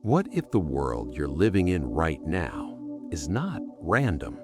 What if the world you're living in right now is not random?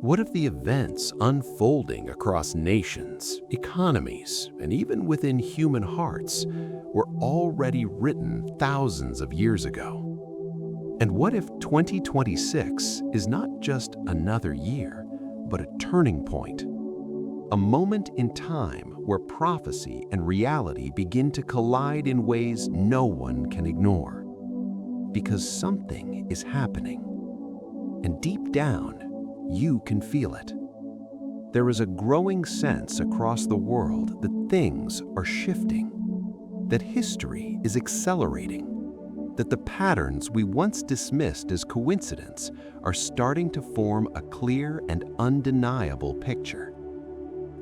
What if the events unfolding across nations, economies, and even within human hearts were already written thousands of years ago? And what if 2026 is not just another year, but a turning point? A moment in time where prophecy and reality begin to collide in ways no one can ignore. Because something is happening. And deep down, you can feel it. There is a growing sense across the world that things are shifting, that history is accelerating, that the patterns we once dismissed as coincidence are starting to form a clear and undeniable picture.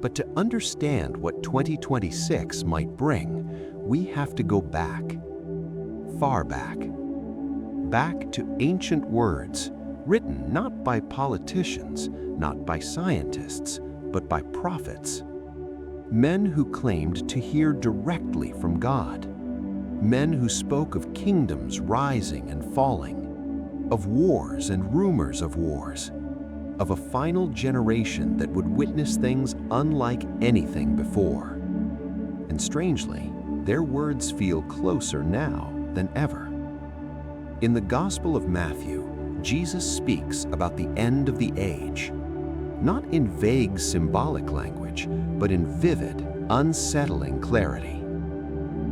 But to understand what 2026 might bring, we have to go back, far back to ancient words written not by politicians, not by scientists, but by prophets. Men who claimed to hear directly from God. Men who spoke of kingdoms rising and falling, of wars and rumors of wars, of a final generation that would witness things unlike anything before. And strangely, their words feel closer now than ever. In the Gospel of Matthew, Jesus speaks about the end of the age, not in vague symbolic language, but in vivid, unsettling clarity.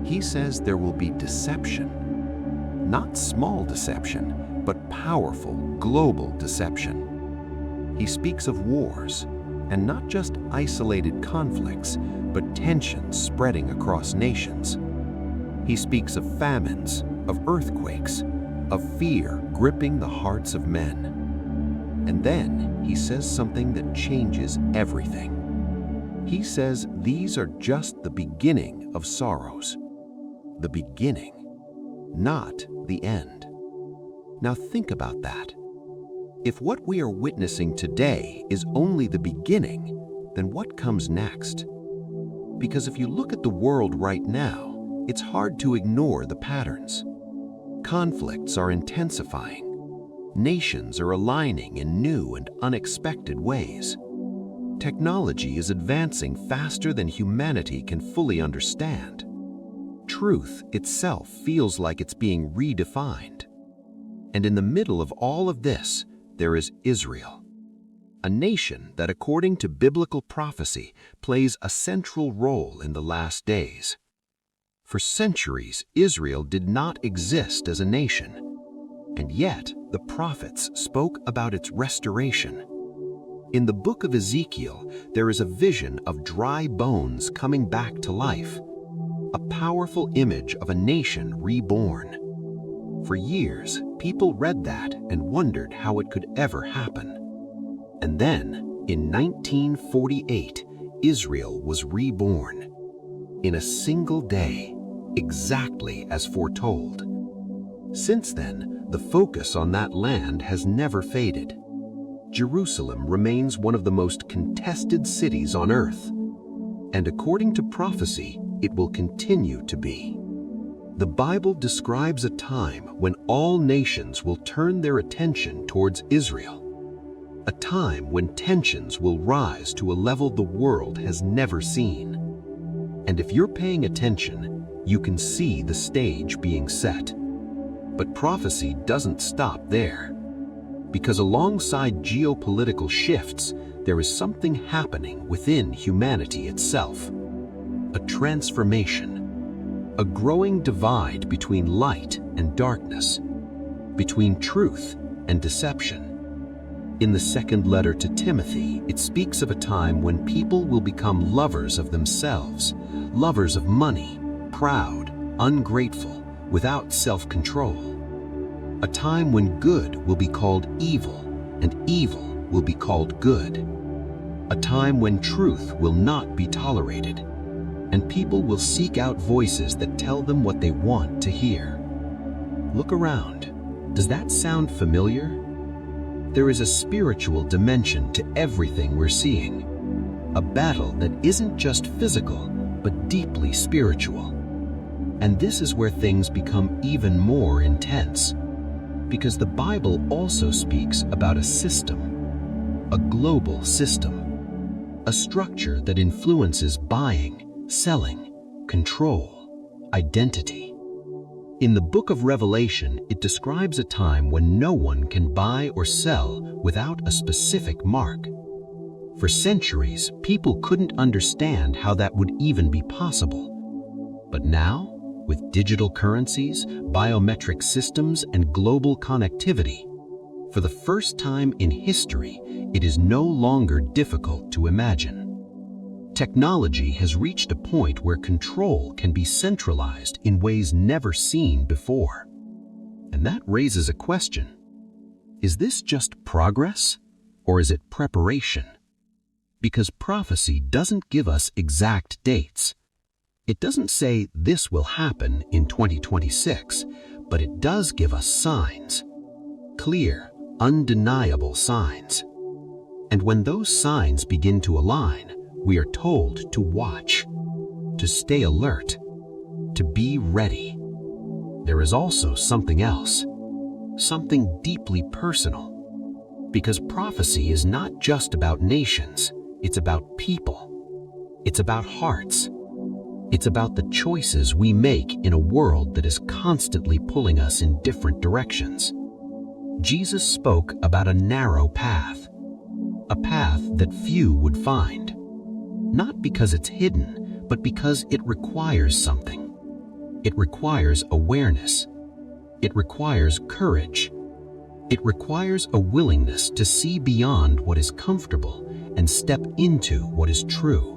He says there will be deception, not small deception, but powerful global deception. He speaks of wars, and not just isolated conflicts, but tensions spreading across nations. He speaks of famines, of earthquakes, of fear gripping the hearts of men. And then he says something that changes everything. He says these are just the beginning of sorrows. The beginning, not the end. Now think about that. If what we are witnessing today is only the beginning, then what comes next? Because if you look at the world right now, it's hard to ignore the patterns. Conflicts are intensifying. Nations are aligning in new and unexpected ways. Technology is advancing faster than humanity can fully understand. Truth itself feels like it's being redefined. And in the middle of all of this, there is Israel, a nation that, according to biblical prophecy, plays a central role in the last days. For centuries, Israel did not exist as a nation, and yet the prophets spoke about its restoration. In the book of Ezekiel, there is a vision of dry bones coming back to life, a powerful image of a nation reborn. For years, people read that and wondered how it could ever happen. And then, in 1948, Israel was reborn. In a single day, exactly as foretold. Since then, the focus on that land has never faded. Jerusalem remains one of the most contested cities on earth, and according to prophecy, it will continue to be. The Bible describes a time when all nations will turn their attention towards Israel, a time when tensions will rise to a level the world has never seen. And if you're paying attention, you can see the stage being set. But prophecy doesn't stop there. Because alongside geopolitical shifts, there is something happening within humanity itself. A transformation. A growing divide between light and darkness. Between truth and deception. In the second letter to Timothy, it speaks of a time when people will become lovers of themselves, lovers of money, proud, ungrateful, without self-control. A time when good will be called evil and evil will be called good. A time when truth will not be tolerated and people will seek out voices that tell them what they want to hear. Look around. Does that sound familiar? There is a spiritual dimension to everything we're seeing. A battle that isn't just physical, but deeply spiritual. And this is where things become even more intense, because the Bible also speaks about a system, a global system, a structure that influences buying, selling, control, identity. In the book of Revelation, it describes a time when no one can buy or sell without a specific mark. For centuries, people couldn't understand how that would even be possible. But now, with digital currencies, biometric systems, and global connectivity, for the first time in history, it is no longer difficult to imagine. Technology has reached a point where control can be centralized in ways never seen before. And that raises a question. Is this just progress, or is it preparation? Because prophecy doesn't give us exact dates. It doesn't say this will happen in 2026, but it does give us signs. Clear, undeniable signs. And when those signs begin to align, we are told to watch, to stay alert, to be ready. There is also something else, something deeply personal. Because prophecy is not just about nations, it's about people. It's about hearts. It's about the choices we make in a world that is constantly pulling us in different directions. Jesus spoke about a narrow path, a path that few would find. Not because it's hidden, but because it requires something. It requires awareness. It requires courage. It requires a willingness to see beyond what is comfortable and step into what is true.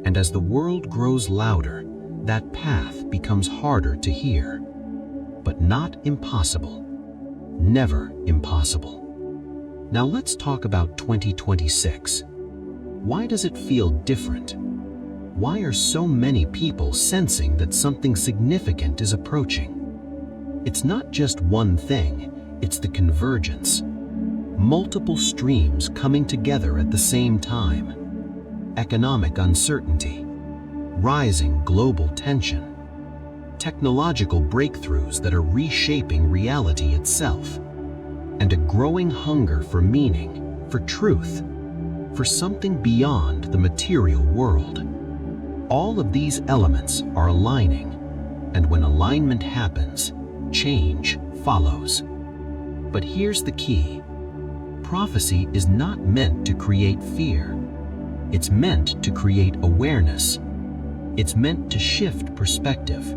And as the world grows louder, that path becomes harder to hear. But not impossible. Never impossible. Now let's talk about 2026. Why does it feel different? Why are so many people sensing that something significant is approaching? It's not just one thing, it's the convergence. Multiple streams coming together at the same time. Economic uncertainty, rising global tension, technological breakthroughs that are reshaping reality itself, and a growing hunger for meaning, for truth, for something beyond the material world. All of these elements are aligning, and when alignment happens, change follows. But here's the key. Prophecy is not meant to create fear. It's meant to create awareness. It's meant to shift perspective.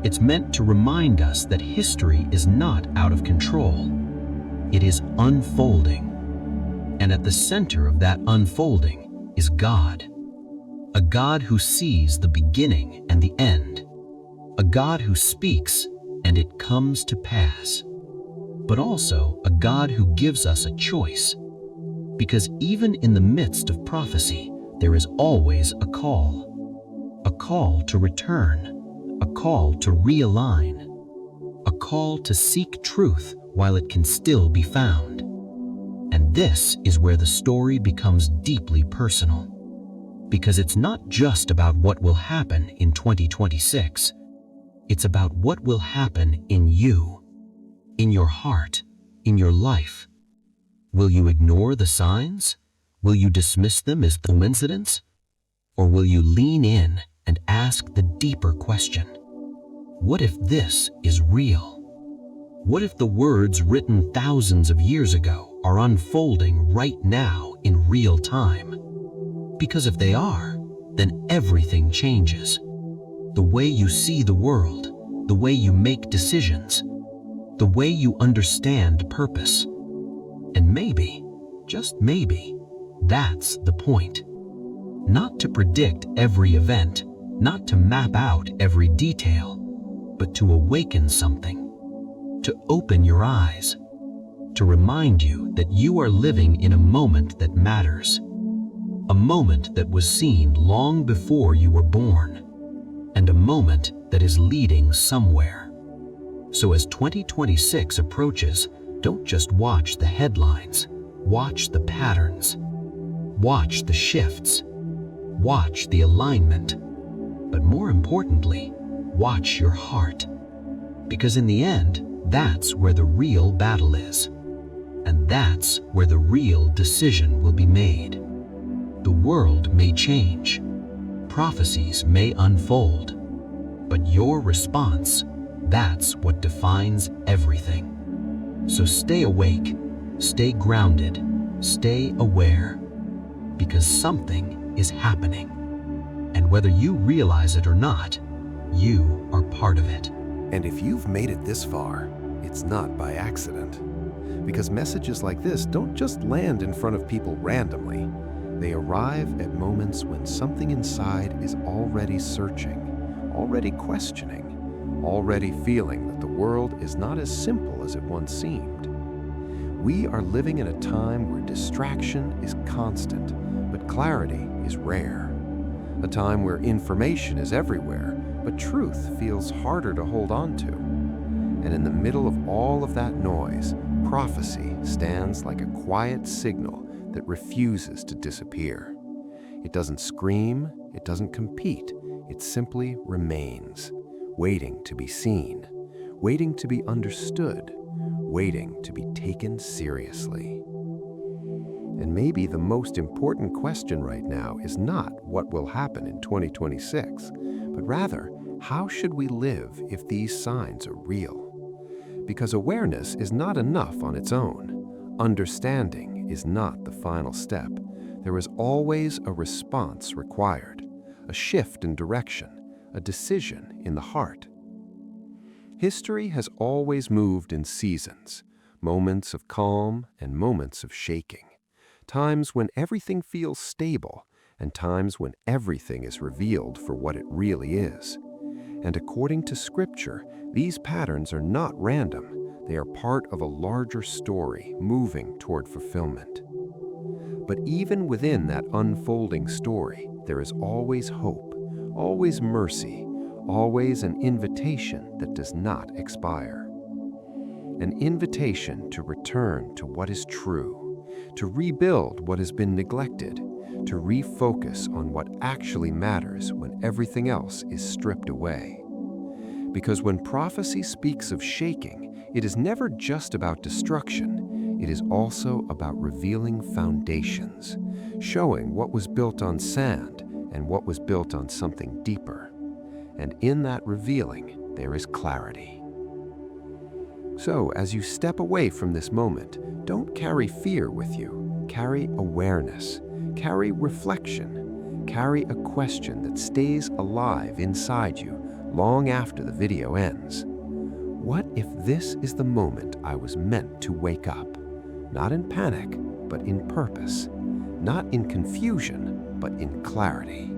It's meant to remind us that history is not out of control. It is unfolding. And at the center of that unfolding is God. A God who sees the beginning and the end. A God who speaks and it comes to pass. But also a God who gives us a choice. Because even in the midst of prophecy, there is always a call. A call to return. A call to realign. A call to seek truth while it can still be found. And this is where the story becomes deeply personal. Because it's not just about what will happen in 2026. It's about what will happen in you, in your heart, in your life. Will you ignore the signs? Will you dismiss them as coincidence? Or will you lean in and ask the deeper question? What if this is real? What if the words written thousands of years ago are unfolding right now in real time? Because if they are, then everything changes. The way you see the world, the way you make decisions, the way you understand purpose. And maybe, just maybe, that's the point. Not to predict every event, not to map out every detail, but to awaken something, to open your eyes, to remind you that you are living in a moment that matters, a moment that was seen long before you were born, and a moment that is leading somewhere. So as 2026 approaches, don't just watch the headlines, watch the patterns, watch the shifts, watch the alignment, but more importantly, watch your heart. Because in the end, that's where the real battle is. And that's where the real decision will be made. The world may change. Prophecies may unfold. But your response, that's what defines everything. So stay awake, stay grounded, stay aware. Because something is happening. And whether you realize it or not, you are part of it. And if you've made it this far, it's not by accident. Because messages like this don't just land in front of people randomly. They arrive at moments when something inside is already searching, already questioning, already feeling that the world is not as simple as it once seemed. We are living in a time where distraction is constant, but clarity is rare. A time where information is everywhere, but truth feels harder to hold on to. And in the middle of all of that noise, prophecy stands like a quiet signal that refuses to disappear. It doesn't scream, it doesn't compete, it simply remains, waiting to be seen, waiting to be understood, waiting to be taken seriously. And maybe the most important question right now is not what will happen in 2026, but rather, how should we live if these signs are real? Because awareness is not enough on its own. Understanding is not the final step. There is always a response required, a shift in direction, a decision in the heart. History has always moved in seasons, moments of calm and moments of shaking, times when everything feels stable and times when everything is revealed for what it really is. And according to Scripture, these patterns are not random. They are part of a larger story moving toward fulfillment. But even within that unfolding story, there is always hope, always mercy, always an invitation that does not expire. An invitation to return to what is true, to rebuild what has been neglected, to refocus on what actually matters when everything else is stripped away. Because when prophecy speaks of shaking, it is never just about destruction. It is also about revealing foundations, showing what was built on sand and what was built on something deeper. And in that revealing, there is clarity. So, as you step away from this moment, don't carry fear with you. Carry awareness. Carry reflection. Carry a question that stays alive inside you long after the video ends. What if this is the moment I was meant to wake up? Not in panic, but in purpose. Not in confusion, but in clarity.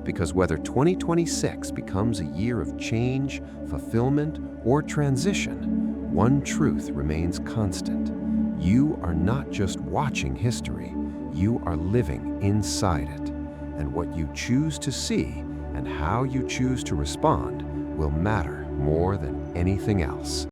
Because whether 2026 becomes a year of change, fulfillment, or transition, one truth remains constant. You are not just watching history, you are living inside it. And what you choose to see and how you choose to respond will matter more than anything else.